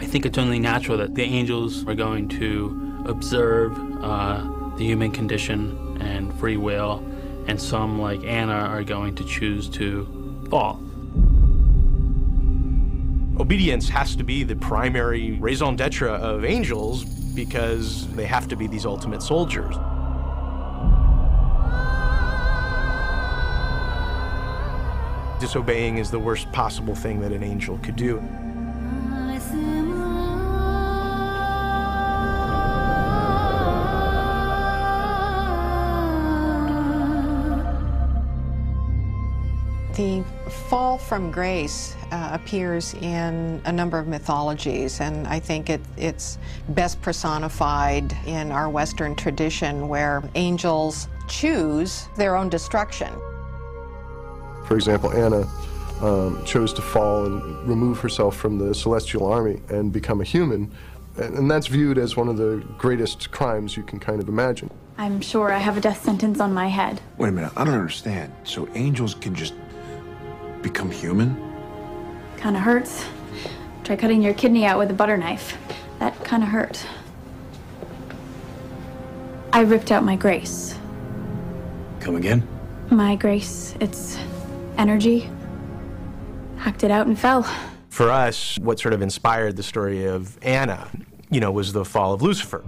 think it's only natural that the angels are going to observe the human condition and free will, and some, like Anna, are going to choose to fall. Obedience has to be the primary raison d'etre of angels because they have to be these ultimate soldiers. Disobeying is the worst possible thing that an angel could do. The fall from grace appears in a number of mythologies, and I think it's best personified in our Western tradition, where angels choose their own destruction. For example, Anna chose to fall and remove herself from the celestial army and become a human, and that's viewed as one of the greatest crimes you can kind of imagine. I'm sure I have a death sentence on my head. Wait a minute, I don't understand. So angels can just become human? Kinda hurts. Try cutting your kidney out with a butter knife. That kinda hurt. I ripped out my grace. Come again? My grace, it's energy. Hacked it out and fell. For us, what sort of inspired the story of Anna, was the fall of Lucifer.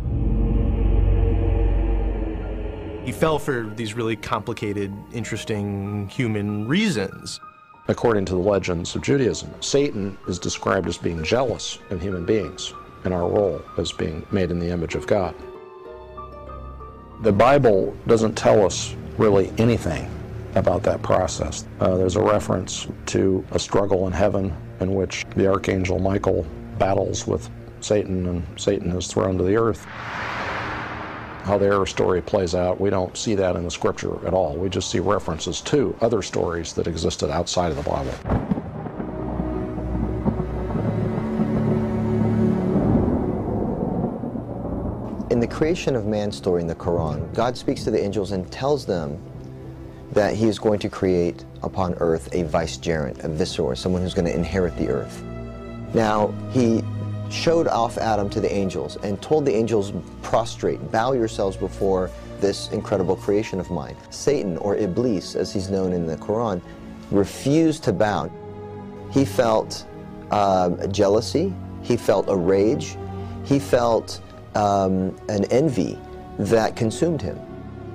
He fell for these really complicated, interesting human reasons. According to the legends of Judaism, Satan is described as being jealous of human beings and our role as being made in the image of God. The Bible doesn't tell us really anything about that process. There's a reference to a struggle in heaven in which the archangel Michael battles with Satan and Satan is thrown to the earth. How their story plays out, we don't see that in the scripture at all. We just see references to other stories that existed outside of the Bible. In the creation of man story in the Quran, God speaks to the angels and tells them that he is going to create upon earth a vicegerent, a viceroy, someone who's going to inherit the earth. Now, he showed off Adam to the angels and told the angels, prostrate, bow yourselves before this incredible creation of mine. Satan, or Iblis, as he's known in the Quran, refused to bow. He felt jealousy, he felt a rage, he felt an envy that consumed him.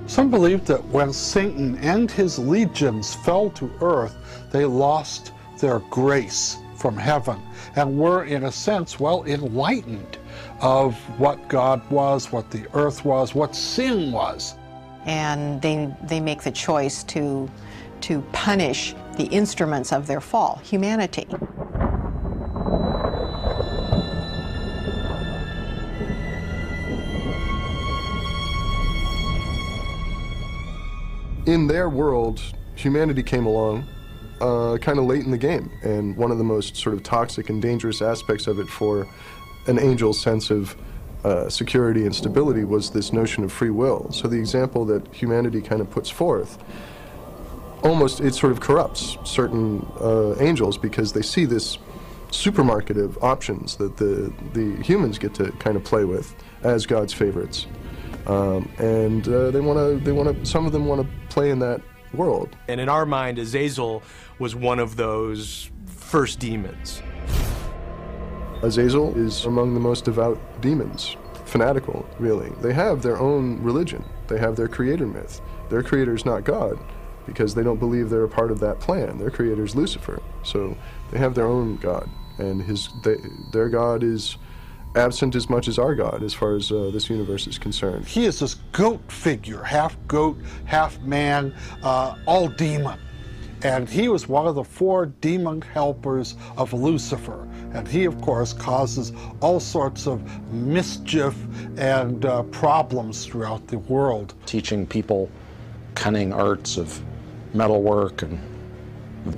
Some believe that when Satan and his legions fell to earth, they lost their grace from heaven and were, in a sense, well, enlightened of what God was, what the earth was, what sin was. And they make the choice to punish the instruments of their fall, humanity. In their world, humanity came along kind of late in the game, and one of the most sort of toxic and dangerous aspects of it for an angel's sense of security and stability was this notion of free will. So the example that humanity kind of puts forth, almost it sort of corrupts certain angels because they see this supermarket of options that the humans get to kind of play with as God's favorites. And some of them want to play in that world. And in our mind, Azazel was one of those first demons. Azazel is among the most devout demons, fanatical, really. They have their own religion. They have their creator myth. Their creator is not God because they don't believe they're a part of that plan. Their creator is Lucifer. So they have their own God, and their God is absent as much as our God as far as this universe is concerned. He is this goat figure, half goat, half man, all demon. And he was one of the 4 demon helpers of Lucifer. And he, of course, causes all sorts of mischief and problems throughout the world. Teaching people cunning arts of metalwork and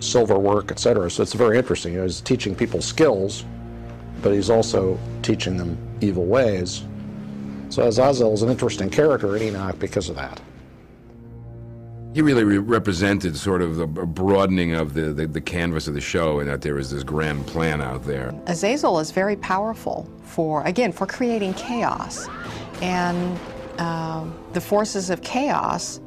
silver work, etc. So it's very interesting. He's teaching people skills, but he's also teaching them evil ways. So Azazel is an interesting character in Enoch because of that. He really represented sort of a broadening of the canvas of the show, and that there is this grand plan out there. Azazel is very powerful for creating chaos. And the forces of chaos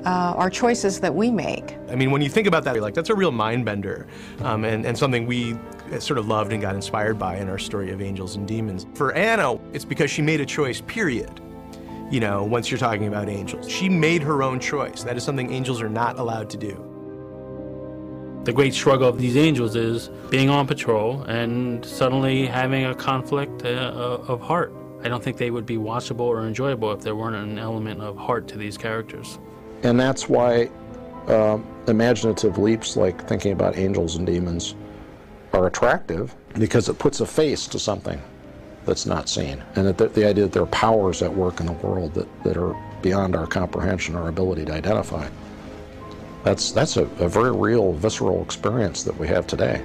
are choices that we make. I mean, when you think about that, you're like, that's a real mind bender, and something we sort of loved and got inspired by in our story of Angels and Demons. For Anna, it's because she made a choice, period. You know, once you're talking about angels. She made her own choice. That is something angels are not allowed to do. The great struggle of these angels is being on patrol and suddenly having a conflict of heart. I don't think they would be watchable or enjoyable if there weren't an element of heart to these characters. And that's why imaginative leaps like thinking about angels and demons are attractive, because it puts a face to something that's not seen. And the idea that there are powers at work in the world that are beyond our comprehension, our ability to identify. That's a very real, visceral experience that we have today.